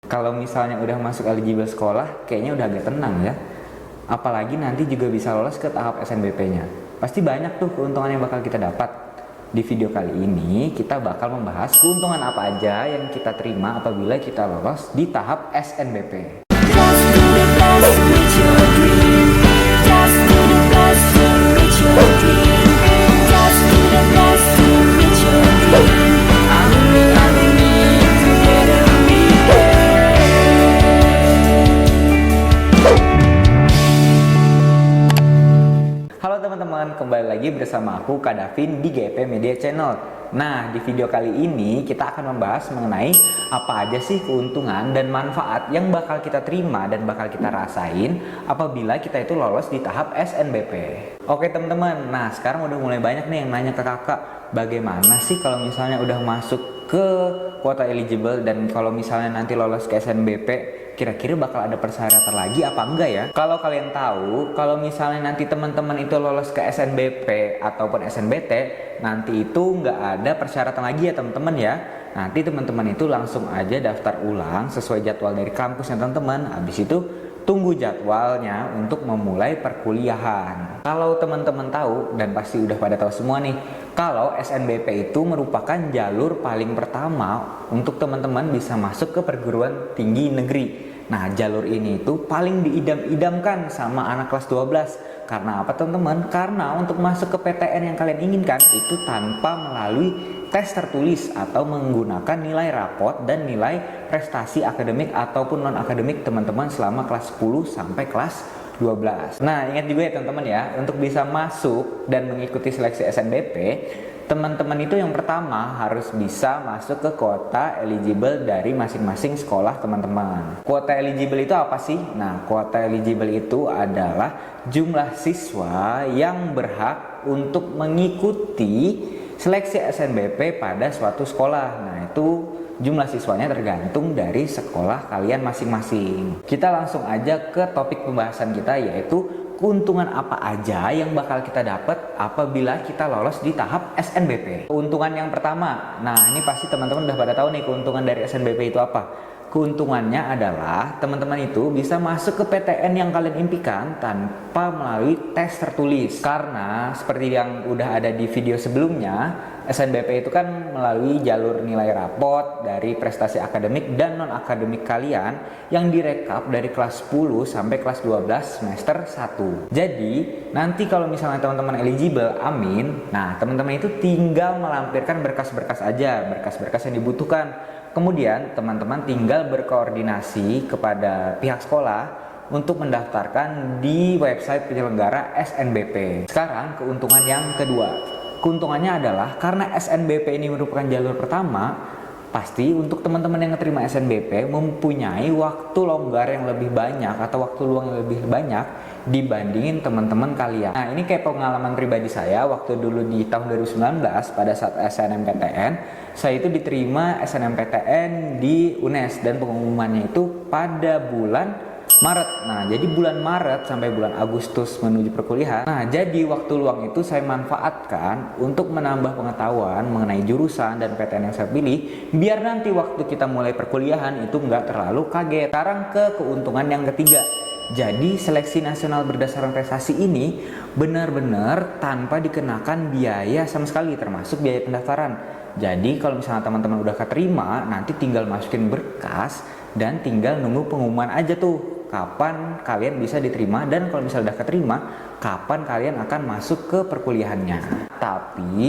Kalau misalnya udah masuk eligible sekolah, kayaknya udah agak tenang ya. Apalagi nanti juga bisa lolos ke tahap SNBP-nya. Pasti banyak tuh keuntungan yang bakal kita dapat. Di video kali ini kita bakal membahas keuntungan apa aja yang kita terima apabila kita lolos di tahap SNBP. Halo teman-teman, kembali lagi bersama aku Kak Davin di GP Media Channel. Nah, di video kali ini kita akan membahas mengenai apa aja sih keuntungan dan manfaat yang bakal kita terima dan bakal kita rasain apabila kita itu lolos di tahap SNBP. Oke teman-teman, nah sekarang udah mulai banyak nih yang nanya ke kakak, bagaimana sih kalau misalnya udah masuk ke kuota eligible dan kalau misalnya nanti lolos ke SNBP, kira-kira bakal ada persyaratan lagi apa enggak ya? Kalau kalian tahu, kalau misalnya nanti teman-teman itu lolos ke SNBP ataupun SNBT, nanti itu nggak ada persyaratan lagi ya teman-teman ya. Nanti teman-teman itu langsung aja daftar ulang sesuai jadwal dari kampusnya teman-teman. Habis itu tunggu jadwalnya untuk memulai perkuliahan. Kalau teman-teman tahu, dan pasti udah pada tahu semua nih, kalau SNBP itu merupakan jalur paling pertama untuk teman-teman bisa masuk ke perguruan tinggi negeri. Nah, jalur ini itu paling diidam-idamkan sama anak kelas 12. Karena apa teman-teman? Karena untuk masuk ke PTN yang kalian inginkan itu tanpa melalui tes tertulis atau menggunakan nilai rapot dan nilai prestasi akademik ataupun non-akademik teman-teman selama kelas 10 sampai kelas 12. Nah, ingat juga ya teman-teman ya, untuk bisa masuk dan mengikuti seleksi SNBP, teman-teman itu yang pertama harus bisa masuk ke kuota eligible dari masing-masing sekolah teman-teman. Kuota eligible itu apa sih? Nah, kuota eligible itu adalah jumlah siswa yang berhak untuk mengikuti seleksi SNBP pada suatu sekolah. Nah, itu jumlah siswanya tergantung dari sekolah kalian masing-masing. Kita langsung aja ke topik pembahasan kita, yaitu keuntungan apa aja yang bakal kita dapat apabila kita lolos di tahap SNBP. Keuntungan yang pertama, nah ini pasti teman-teman udah pada tahu nih keuntungan dari SNBP itu apa. Keuntungannya adalah teman-teman itu bisa masuk ke PTN yang kalian impikan tanpa melalui tes tertulis. Karena seperti yang udah ada di video sebelumnya, SNBP itu kan melalui jalur nilai rapot dari prestasi akademik dan non-akademik kalian yang direkap dari kelas 10 sampai kelas 12 semester 1. Jadi, nanti kalau misalnya teman-teman eligible, amin, nah teman-teman itu tinggal melampirkan berkas-berkas aja, berkas-berkas yang dibutuhkan. Kemudian teman-teman tinggal berkoordinasi kepada pihak sekolah untuk mendaftarkan di website penyelenggara SNBP. Sekarang keuntungan yang kedua. Keuntungannya adalah karena SNBP ini merupakan jalur pertama, pasti untuk teman-teman yang terima SNBP mempunyai waktu longgar yang lebih banyak atau waktu luang yang lebih banyak dibandingin teman-teman kalian. Nah, ini kayak pengalaman pribadi saya waktu dulu di tahun 2019 pada saat SNMPTN, saya itu diterima SNMPTN di UNES dan pengumumannya itu pada bulan Maret. Nah, jadi bulan Maret sampai bulan Agustus menuju perkuliahan. Nah, jadi waktu luang itu saya manfaatkan untuk menambah pengetahuan mengenai jurusan dan PTN yang saya pilih, biar nanti waktu kita mulai perkuliahan itu nggak terlalu kaget. Sekarang ke keuntungan yang ketiga. Jadi seleksi nasional berdasarkan prestasi ini benar-benar tanpa dikenakan biaya sama sekali, termasuk biaya pendaftaran. Jadi kalau misalnya teman-teman udah keterima, nanti tinggal masukin berkas dan tinggal nunggu pengumuman aja tuh kapan kalian bisa diterima, dan kalau misalnya udah keterima, kapan kalian akan masuk ke perkuliahannya. Tapi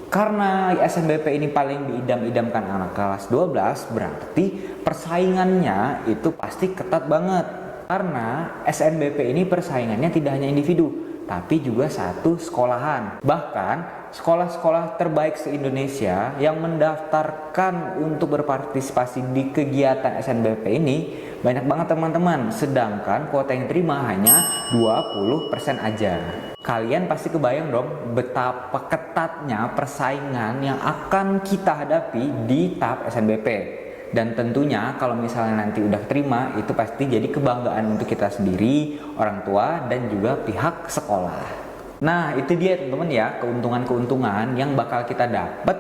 karena SNBP ini paling diidam-idamkan anak kelas 12, berarti persaingannya itu pasti ketat banget. Karena SNBP ini persaingannya tidak hanya individu, tapi juga satu sekolahan. Bahkan sekolah-sekolah terbaik se-Indonesia yang mendaftarkan untuk berpartisipasi di kegiatan SNBP ini banyak banget teman-teman. Sedangkan kuota yang terima hanya 20% aja. Kalian pasti kebayang dong betapa ketatnya persaingan yang akan kita hadapi di tahap SNBP. Dan tentunya kalau misalnya nanti udah terima, itu pasti jadi kebanggaan untuk kita sendiri, orang tua, dan juga pihak sekolah. Nah, itu dia teman-teman ya, keuntungan-keuntungan yang bakal kita dapat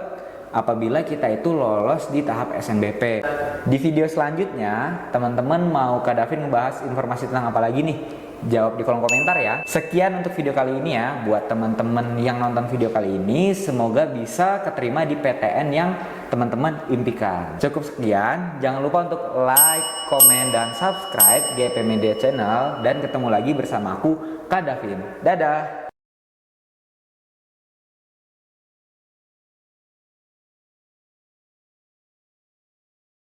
apabila kita itu lolos di tahap SNBP. Di video selanjutnya, teman-teman mau Kak Davin ngebahas informasi tentang apa lagi nih? Jawab di kolom komentar ya. Sekian untuk video kali ini ya. Buat teman-teman yang nonton video kali ini, semoga bisa keterima di PTN yang teman-teman impikan. Cukup sekian. Jangan lupa untuk like, komen, dan subscribe GP Media Channel. Dan ketemu lagi bersama aku, Kak Davin. Dadah!